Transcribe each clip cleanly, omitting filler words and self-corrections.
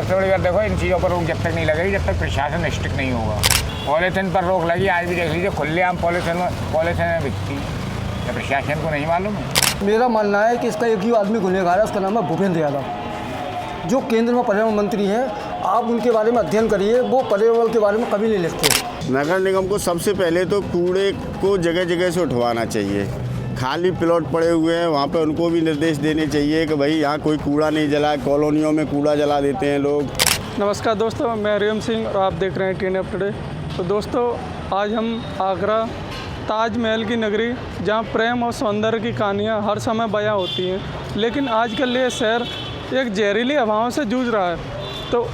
सबसे बड़ी बात देखो, इन चीज़ों पर रोक जब तक नहीं लगेगी जब तक प्रशासन स्ट्रिक्ट नहीं होगा। पॉलीथिन पर रोक लगी, आज भी देख लीजिए खुलेआम पॉलीथिन में बिकती है। प्रशासन को नहीं मालूम है। मेरा मानना है कि इसका एक ही आदमी गुनहगार है, उसका नाम है भूपेंद्र यादव, जो केंद्र में पर्यावरण मंत्री हैं। आप उनके बारे में अध्ययन करिए, वो पर्यावरण के बारे में कभी नहीं लिखते। नगर निगम को सबसे पहले तो कूड़े को जगह जगह से उठवाना चाहिए। खाली प्लॉट पड़े हुए हैं वहाँ पे उनको भी निर्देश देने चाहिए कि भाई यहाँ कोई कूड़ा नहीं जलाए। कॉलोनियों में कूड़ा जला देते हैं लोग। नमस्कार दोस्तों, मैं हरिओम सिंह और आप देख रहे हैं टीएन अप टुडे। तो दोस्तों, आज हम आगरा ताजमहल की नगरी, जहाँ प्रेम और सौंदर्य की कहानियाँ हर समय बयां होती हैं, लेकिन आजकल ये शहर एक जहरीली हवाओं से जूझ रहा है। तो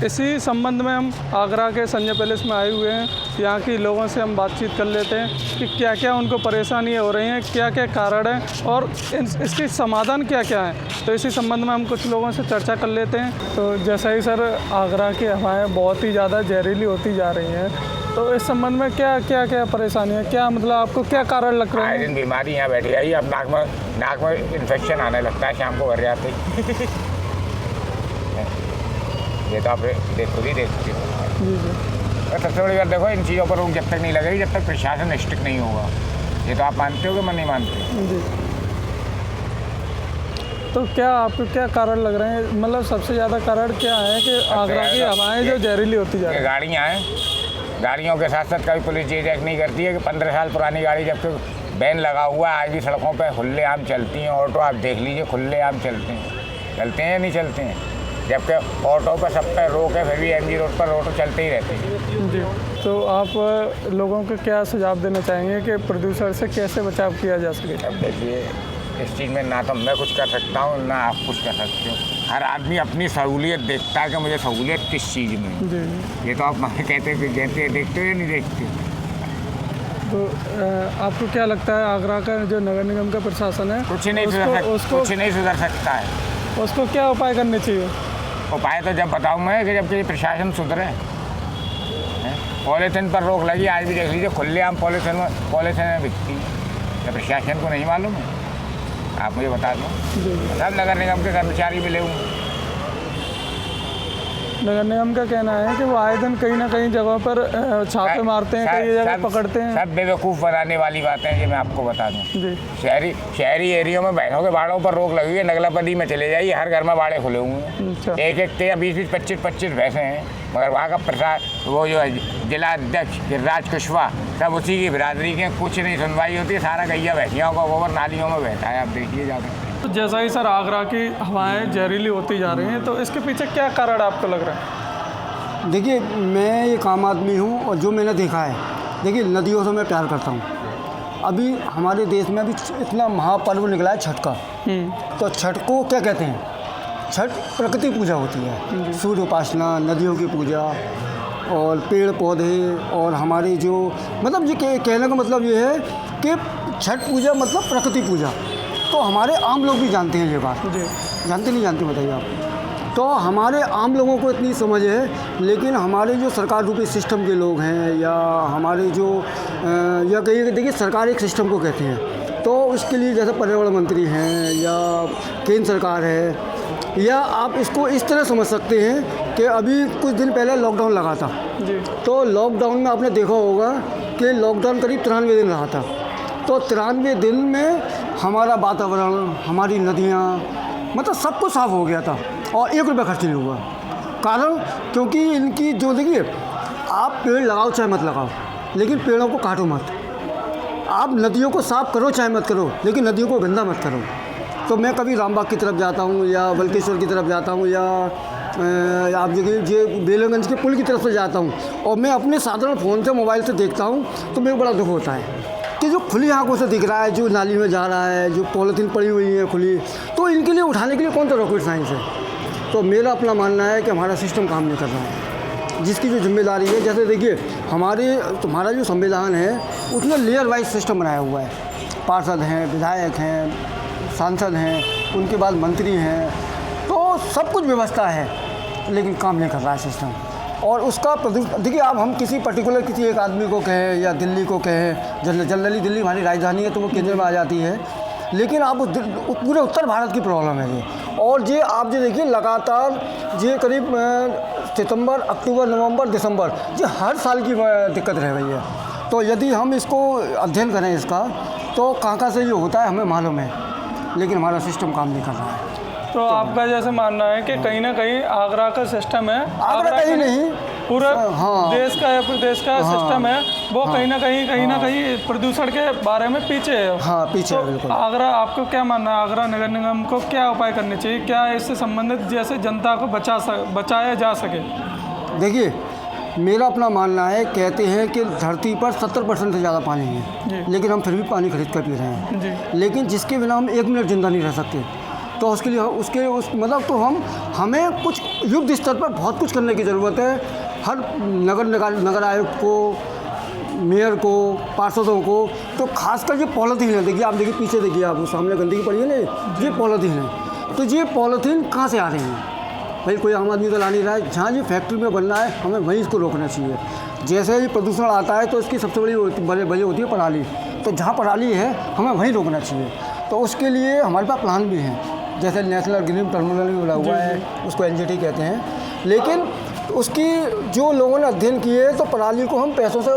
इसी संबंध में हम आगरा के संजय पैलेस में आए हुए हैं। यहाँ के लोगों से हम बातचीत कर लेते हैं कि क्या क्या उनको परेशानी हो रही हैं, क्या क्या कारण हैं और इसके समाधान क्या क्या हैं। तो इसी संबंध में हम कुछ लोगों से चर्चा कर लेते हैं। तो जैसा ही सर, आगरा की हवाएं बहुत ही ज़्यादा जहरीली होती जा रही हैं, तो इस संबंध में क्या क्या क्या परेशानी है, क्या मतलब आपको क्या कारण लग रहा है? दिन बीमारी यहाँ बैठी आई, अब नाक में इन्फेक्शन आने लगता है शाम को घर जाते ही। ये तो आप खुद ही देखते हो। जी जी। और सबसे बड़ी बात देखो, इन चीज़ों पर रोक जब तक नहीं लगेगी जब तक प्रशासन स्ट्रिक्ट नहीं होगा। ये तो आप मानते हो कि मैं नहीं मानते? जी। तो क्या आपको क्या कारण लग रहे हैं, मतलब सबसे ज़्यादा कारण क्या है कि आगरा की हवाएं जो जहरीली होती जा रही है? गाड़ियाँ हैं, गाड़ियों के साथ साथ कभी पुलिस ये चेक नहीं करती है कि 15 साल पुरानी गाड़ी जबकि बैन लगा हुआ है आज भी सड़कों पर खुलेआम चलती हैं। ऑटो आप देख लीजिए खुलेआम चलते हैं या नहीं चलते हैं, जबकि ऑटो पर सब पर रोक है, फिर भी एमजी रोड पर ऑटो चलते ही रहते हैं। जी। तो आप लोगों को क्या सुझाव देना चाहेंगे कि प्रदूषण से कैसे बचाव किया जा सके? अब देखिए, इस चीज़ में ना तो मैं कुछ कर सकता हूँ ना आप कुछ कर सकते हो। हर आदमी अपनी सहूलियत देखता है कि मुझे सहूलियत किस चीज़ में। जी। ये तो आप मुझे कहते कि देखते हो या नहीं देखते। तो आपको क्या लगता है आगरा का जो नगर निगम का प्रशासन है कुछ नहीं सुधर सकता है। उसको क्या उपाय करने चाहिए? उपाय तो जब बताऊँ मैं कि जबकि प्रशासन सुधरे। पॉलीथिन पर रोक लगी, आज भी देख लीजिए खुलेआम पॉलीथिन में बिकती है। प्रशासन को नहीं मालूम है? आप मुझे बता दो। सब नगर निगम के कर्मचारी मिले हुए। नगर निगम का कहना है कि वो आए दिन कहीं ना कहीं जगहों पर छापे मारते हैं, कई जगह पकड़ते हैं। सब बेवकूफ़ बनाने वाली बातें हैं, ये मैं आपको बता दूं। जी। शहरी एरियो में भैंसों के बाड़ों पर रोक लगी है। नगलापदी में चले जाइए, हर घर में बाड़े खुले हुए हैं। अच्छा। एक 20 25 भैंसें हैं, मगर वहाँ का प्रसाद वो जो जिला अध्यक्ष गिरिराज कुशवाहा सब उसी की बिरादरी के, कुछ नहीं सुनवाई होती है। सारा गैया भैंसियों का गोबर नालियों में बहता है, आप देखिए जाकर। तो जैसा ही सर आगरा की हवाएं जहरीली होती जा रही हैं, तो इसके पीछे क्या कारण आपको लग रहा है? देखिए, मैं एक आम आदमी हूँ और जो मैंने देखा है, देखिए नदियों से मैं प्यार करता हूँ। अभी हमारे देश में अभी इतना महापर्व निकला है छठ का। तो छठ को क्या कहते हैं? छठ प्रकृति पूजा होती है, सूर्य उपासना, नदियों की पूजा और पेड़ पौधे और हमारे जो मतलब ये कहने का मतलब ये है कि छठ पूजा मतलब प्रकृति पूजा। तो हमारे आम लोग भी जानते हैं ये बात। जानते नहीं जानते बताइए आप? तो हमारे आम लोगों को इतनी समझ है, लेकिन हमारे जो सरकार रूपी सिस्टम के लोग हैं या हमारे जो या कहिए, देखिए सरकार एक सिस्टम को कहते हैं, तो उसके लिए जैसे पर्यावरण मंत्री हैं या केंद्र सरकार है, या आप इसको इस तरह समझ सकते हैं कि अभी कुछ दिन पहले लॉकडाउन लगा था। जी। तो लॉकडाउन में आपने देखा होगा कि लॉकडाउन करीब 93 दिन रहा था। तो 93 दिन में हमारा वातावरण, हमारी नदियाँ, मतलब सब कुछ साफ़ हो गया था और 1 रुपया खर्च नहीं हुआ। कारण क्योंकि इनकी जो, देखिए आप पेड़ लगाओ चाहे मत लगाओ, लेकिन पेड़ों को काटो मत। आप नदियों को साफ़ करो चाहे मत करो, लेकिन नदियों को गंदा मत करो। तो मैं कभी रामबाग की तरफ जाता हूँ या बल्केश्वर की तरफ जाता हूँ या आप जो बेलगंज के पुल की तरफ से जाता हूँ और मैं अपने साधारण फ़ोन से, मोबाइल से देखता हूँ, तो मेरे को बड़ा दुख होता है कि जो खुली आँखों से दिख रहा है, जो नाली में जा रहा है, जो पॉलीथीन पड़ी हुई है खुली, तो इनके लिए उठाने के लिए कौन सा रॉकेट साइंस है? तो मेरा अपना मानना है कि हमारा सिस्टम काम नहीं कर रहा है, जिसकी जो जिम्मेदारी है। जैसे देखिए तुम्हारा जो संविधान है उसमें लेयर वाइज सिस्टम बनाया हुआ है। पार्षद हैं, विधायक हैं, सांसद हैं, उनके बाद मंत्री हैं, तो सब कुछ व्यवस्था है, लेकिन काम नहीं कर रहा है सिस्टम। और उसका देखिए, आप हम किसी पर्टिकुलर किसी एक आदमी को कहें या दिल्ली को कहें, जनरली दिल्ली हमारी राजधानी है तो वो केंद्र में आ जाती है, लेकिन आप पूरे उत्तर भारत की प्रॉब्लम है ये। और ये आप ये देखिए लगातार ये करीब सितंबर, अक्टूबर, नवंबर, दिसंबर, ये हर साल की दिक्कत रह गई है। तो यदि हम इसको अध्ययन करें इसका, तो कहाँ से ये होता है हमें मालूम है, लेकिन हमारा सिस्टम काम नहीं कर रहा है। तो आपका जैसे मानना है कि कहीं ना कहीं आगरा का सिस्टम है, आगरा कहीं नहीं, पूरा हाँ, देश का या प्रदेश का हाँ, सिस्टम है वो हाँ, कहीं ना कहीं प्रदूषण के बारे में पीछे है। हाँ, पीछे तो है बिल्कुल। आगरा, आपको क्या मानना है, आगरा नगर निगम को क्या उपाय करने चाहिए, क्या इससे संबंधित जैसे जनता को बचाया जा सके? देखिए, मेरा अपना मानना है, कहते हैं कि धरती पर 70% से ज़्यादा पानी है, लेकिन हम फिर भी पानी खरीद कर पी रहे हैं जी। लेकिन जिसके बिना हम 1 मिनट ज़िंदा नहीं रह सकते। तो उसके लिए मतलब तो हमें कुछ युद्ध स्तर पर बहुत कुछ करने की ज़रूरत है। हर नगर आयुक्त को, मेयर को, पार्षदों को, तो खासकर ये पॉलीथीन है, देखिए आप देखिए पीछे देखिए, आप सामने गंदगी पड़ी है ना, ये पॉलीथीन है। तो ये पॉलीथीन कहाँ से आ रहे हैं भाई? कोई आम आदमी तो ला नहीं रहा है। जहाँ ये फैक्ट्री में बन रहा है, हमें वहीं इसको रोकना चाहिए। जैसे ही प्रदूषण आता है तो इसकी सबसे बड़ी वजह होती है पराली। तो जहाँ पराली है हमें वहीं रोकना चाहिए। तो उसके लिए हमारे पास प्लान भी हैं, जैसे नेशनल ग्रीन टर्मिनल भी बना हुआ है, उसको NGT कहते हैं। लेकिन उसकी जो लोगों ने अध्ययन किए, तो पराली को हम पैसों से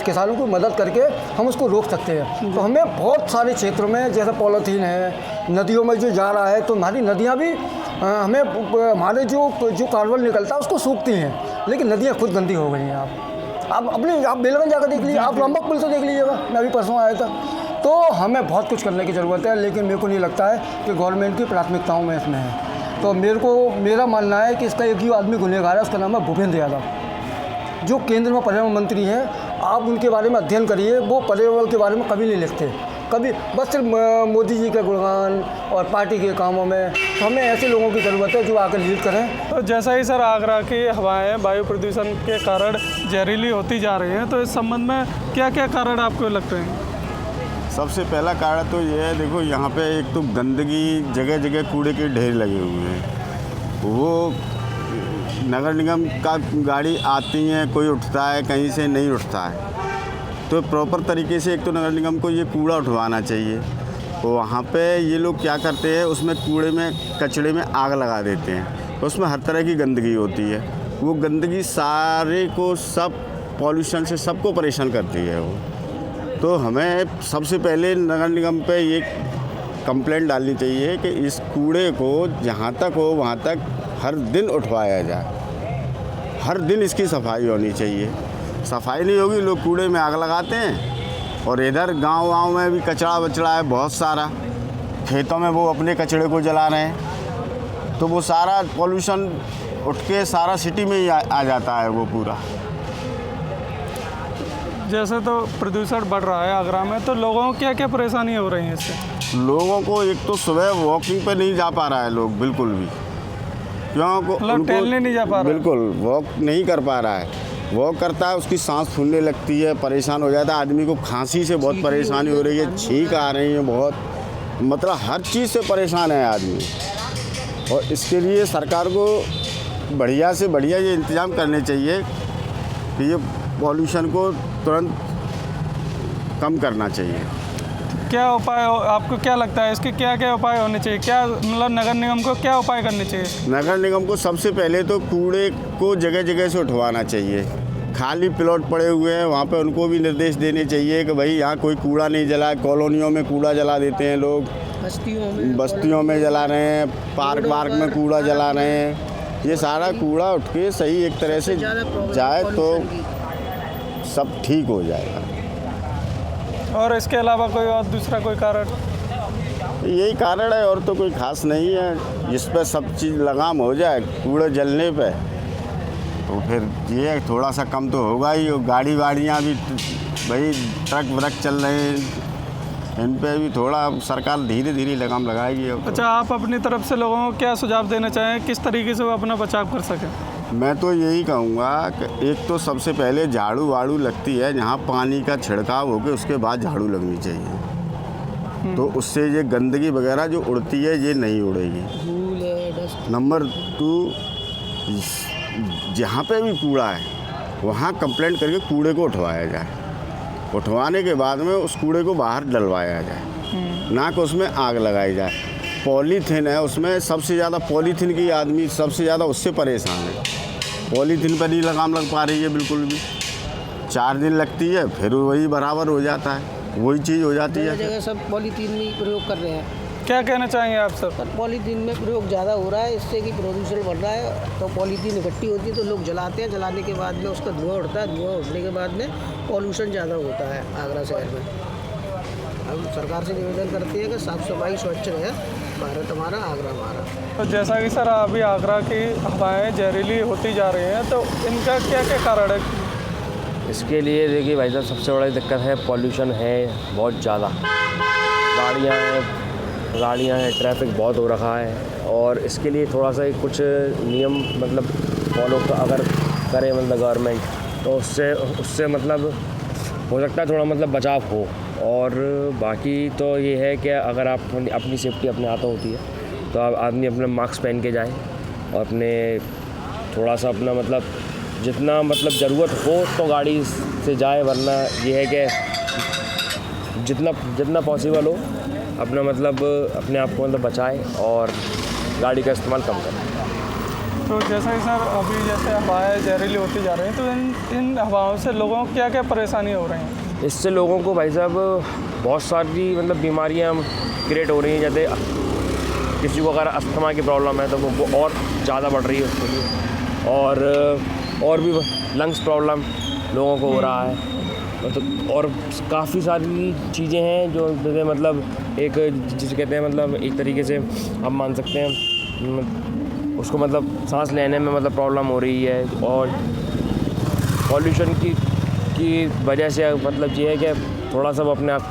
किसानों को मदद करके हम उसको रोक सकते हैं। तो हमें बहुत सारे क्षेत्रों में, जैसे पॉलीथीन है, नदियों में जो जा रहा है, तो हमारी नदियाँ भी हमें हमारे जो कार्बन निकलता है उसको सूखती हैं, लेकिन नदियाँ खुद गंदी हो गई हैं। आप बेलगंज जाकर देख लीजिए, आप रामबक पुल से देख लीजिएगा, मैं अभी परसों आया था। तो हमें बहुत कुछ करने की ज़रूरत है, लेकिन मेरे को नहीं लगता है कि गवर्नमेंट की प्राथमिकताओं में इसमें है। तो मेरा मानना है कि इसका एक ही आदमी गुनहगार है, उसका नाम है भूपेंद्र यादव, जो केंद्र में पर्यावरण मंत्री हैं। आप उनके बारे में अध्ययन करिए, वो पर्यावरण के बारे में कभी नहीं लिखते, कभी बस सिर्फ मोदी जी के गुणगान और पार्टी के कामों में। तो हमें ऐसे लोगों की ज़रूरत है जो आकर लीड करें। तो जैसा ही सर आगरा की हवाएं वायु प्रदूषण के कारण जहरीली होती जा रही हैं, तो इस संबंध में क्या क्या कारण आपको लगते हैं? सबसे पहला कारण तो ये है, देखो यहाँ पे एक तो गंदगी, जगह जगह कूड़े के ढेर लगे हुए हैं। वो नगर निगम का गाड़ी आती है, कोई उठता है, कहीं से नहीं उठता है। तो प्रॉपर तरीके से एक तो नगर निगम को ये कूड़ा उठवाना चाहिए। तो वहाँ पे ये लोग क्या करते हैं, उसमें कूड़े में, कचड़े में आग लगा देते हैं। तो उसमें हर तरह की गंदगी होती है। वो गंदगी सारे को, सब पॉल्यूशन से सबको परेशान करती है वो। तो हमें सबसे पहले नगर निगम पे ये कंप्लेंट डालनी चाहिए कि इस कूड़े को जहाँ तक हो वहाँ तक हर दिन उठवाया जाए। हर दिन इसकी सफाई होनी चाहिए। सफाई नहीं होगी, लोग कूड़े में आग लगाते हैं। और इधर गांव में भी कचरा बचड़ा है बहुत सारा, खेतों में वो अपने कचड़े को जला रहे हैं। तो वो सारा पॉल्यूशन उठ के सारा सिटी में ही आ जाता है वो पूरा। जैसे तो प्रदूषण बढ़ रहा है आगरा में, तो लोगों को क्या क्या परेशानी हो रही है इससे? लोगों को एक तो सुबह वॉकिंग पे नहीं जा पा रहा है लोग, बिल्कुल भी। मतलब टहलने नहीं जा पा रहा है, बिल्कुल वॉक नहीं कर पा रहा है। वॉक करता है, उसकी सांस फूलने लगती है, परेशान हो जाता है। आदमी को खांसी से बहुत परेशानी हो रही है, छींक आ रही है बहुत, मतलब हर चीज़ से परेशान है आदमी। और इसके लिए सरकार को बढ़िया से बढ़िया ये इंतज़ाम करने चाहिए कि ये पॉल्यूशन को तुरंत कम करना चाहिए। क्या उपाय आपको क्या लगता है, इसके क्या क्या उपाय होने चाहिए? क्या मतलब नगर निगम को क्या उपाय करने चाहिए? नगर निगम को सबसे पहले तो कूड़े को जगह जगह से उठवाना चाहिए। खाली प्लॉट पड़े हुए हैं, वहाँ पे उनको भी निर्देश देने चाहिए कि भाई यहाँ कोई कूड़ा नहीं जलाए। कॉलोनियों में कूड़ा जला देते हैं लोग, बस्तियों में जला रहे हैं, पार्क में कूड़ा जला रहे हैं। ये सारा कूड़ा उठ के सही एक तरह से जाए तो सब ठीक हो जाएगा। और इसके अलावा कोई और दूसरा कोई कारण? यही कारण है, और तो कोई खास नहीं है। जिस पर सब चीज़ लगाम हो जाए कूड़े जलने पे, तो फिर ये थोड़ा सा कम तो होगा ही। गाड़ियाँ भी भाई ट्रक व्रक चल रहे हैं, इन पे भी थोड़ा सरकार धीरे धीरे लगाम लगाएगी। अच्छा, आप अपनी तरफ से लोगों को क्या सुझाव देना चाहें, किस तरीके से वो अपना बचाव कर सकें? मैं तो यही कहूँगा कि एक तो सबसे पहले झाड़ू वाड़ू लगती है, जहाँ पानी का छिड़काव होकर उसके बाद झाड़ू लगनी चाहिए। तो उससे ये गंदगी वगैरह जो उड़ती है ये नहीं उड़ेगी। नंबर 2, जहाँ पे भी कूड़ा है वहाँ कंप्लेंट करके कूड़े को उठवाया जाए। उठवाने के बाद में उस कूड़े को बाहर डलवाया जाए, ना कि उसमें आग लगाई जाए। पॉलीथीन है उसमें सबसे ज़्यादा पॉलीथीन की आदमी सबसे ज़्यादा उससे परेशान है। पॉलीथीन पर नहीं लगाम लग पा रही है बिल्कुल भी। 4 दिन लगती है फिर वही बराबर हो जाता है, वही चीज़ हो जाती है। जगह सब पॉलीथीन में ही प्रयोग कर रहे हैं। क्या कहना चाहेंगे आप सर? पर पॉलीथीन में प्रयोग ज़्यादा हो रहा है, इससे कि प्रदूषण बढ़ रहा है। तो पॉलीथीन इकट्ठी होती है तो लोग जलाते हैं, जलाने के बाद में उसका धुआं उठता है, धुआं उठने के बाद में पॉल्यूशन ज़्यादा होता है आगरा शहर में। हम सरकार से निवेदन करते हैं कि साफ़ सफाई स्वच्छ रहे, भारत हमारा, आगरा हमारा। तो जैसा कि सर अभी आगरा की हवाएं जहरीली होती जा रही हैं, तो इनका क्या क्या कारण है? इसके लिए देखिए भाई साहब, सबसे बड़ी दिक्कत है पॉल्यूशन है बहुत ज़्यादा। गाड़ियाँ हैं, ट्रैफिक बहुत हो रखा है, और इसके लिए थोड़ा सा कुछ नियम मतलब फॉलो अगर करे मतलब गवर्नमेंट, तो उससे मतलब हो सकता है थोड़ा मतलब बचाव हो। और बाकी तो ये है कि अगर आप अपनी सेफ्टी अपने हाथों होती है तो आप आदमी अपना मास्क पहन के जाए और अपने थोड़ा सा अपना मतलब जितना मतलब ज़रूरत हो तो गाड़ी से जाए, वरना ये है कि जितना पॉसिबल हो अपना मतलब अपने आप को मतलब बचाए और गाड़ी का इस्तेमाल कम करें। तो जैसा कि सर अभी जैसे हवाएं जहरीली होती जा रही हैं, तो इन हवाओं से लोगों को क्या क्या परेशानी हो रही हैं? इससे लोगों को भाई साहब बहुत सारी मतलब बीमारियां क्रिएट हो रही हैं। जैसे किसी को अगर अस्थमा की प्रॉब्लम है तो वो और ज़्यादा बढ़ रही है उसके लिए, और भी लंग्स प्रॉब्लम लोगों को हो रहा है। मतलब और काफ़ी सारी चीज़ें हैं जो जैसे मतलब एक जिसे कहते हैं मतलब एक तरीके से हम मान सकते हैं उसको मतलब सांस लेने में मतलब प्रॉब्लम हो रही है। और पॉल्यूशन की वजह से मतलब ये है कि थोड़ा सा अपने आप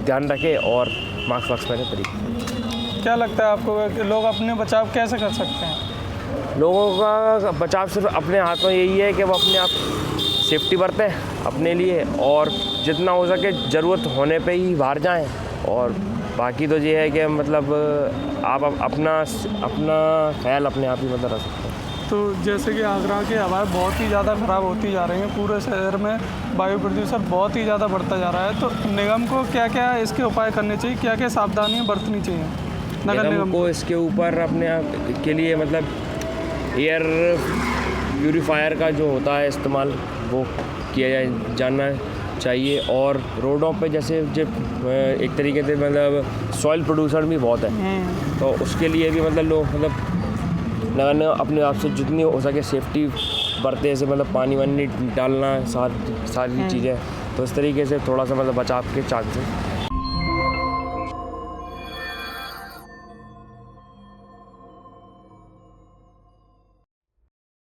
ध्यान रखें और मास्क पहने तरीके। क्या लगता है आपको कि लोग अपने बचाव कैसे कर सकते हैं? लोगों का बचाव सिर्फ अपने हाथों यही है कि वो अपने आप सेफ्टी बरतें अपने लिए, और जितना हो सके ज़रूरत होने पे ही बाहर जाएं। और बाकी तो ये है कि मतलब आप अपना ख्याल अपने आप ही मतलब रख सकते हैं। तो जैसे कि आगरा की हवाएं बहुत ही ज़्यादा ख़राब होती जा रही हैं, पूरे शहर में वायु प्रदूषण बहुत ही ज़्यादा बढ़ता जा रहा है, तो निगम को क्या क्या इसके उपाय करने चाहिए, क्या क्या सावधानियाँ बरतनी चाहिए नगर निगम को? इसके ऊपर अपने आप के लिए मतलब एयर प्यूरीफायर का जो होता है इस्तेमाल वो किया जाना चाहिए। और रोडों पे जैसे एक तरीके से मतलब सॉइल प्रदूषण भी बहुत है, तो उसके लिए भी मतलब लोग मतलब नगर निगम अपने आप से जितनी हो सके सेफ्टी बरते, जैसे मतलब पानी वानी डालना सारी चीज़ें, तो इस तरीके से थोड़ा सा मतलब बचाव के चांसेस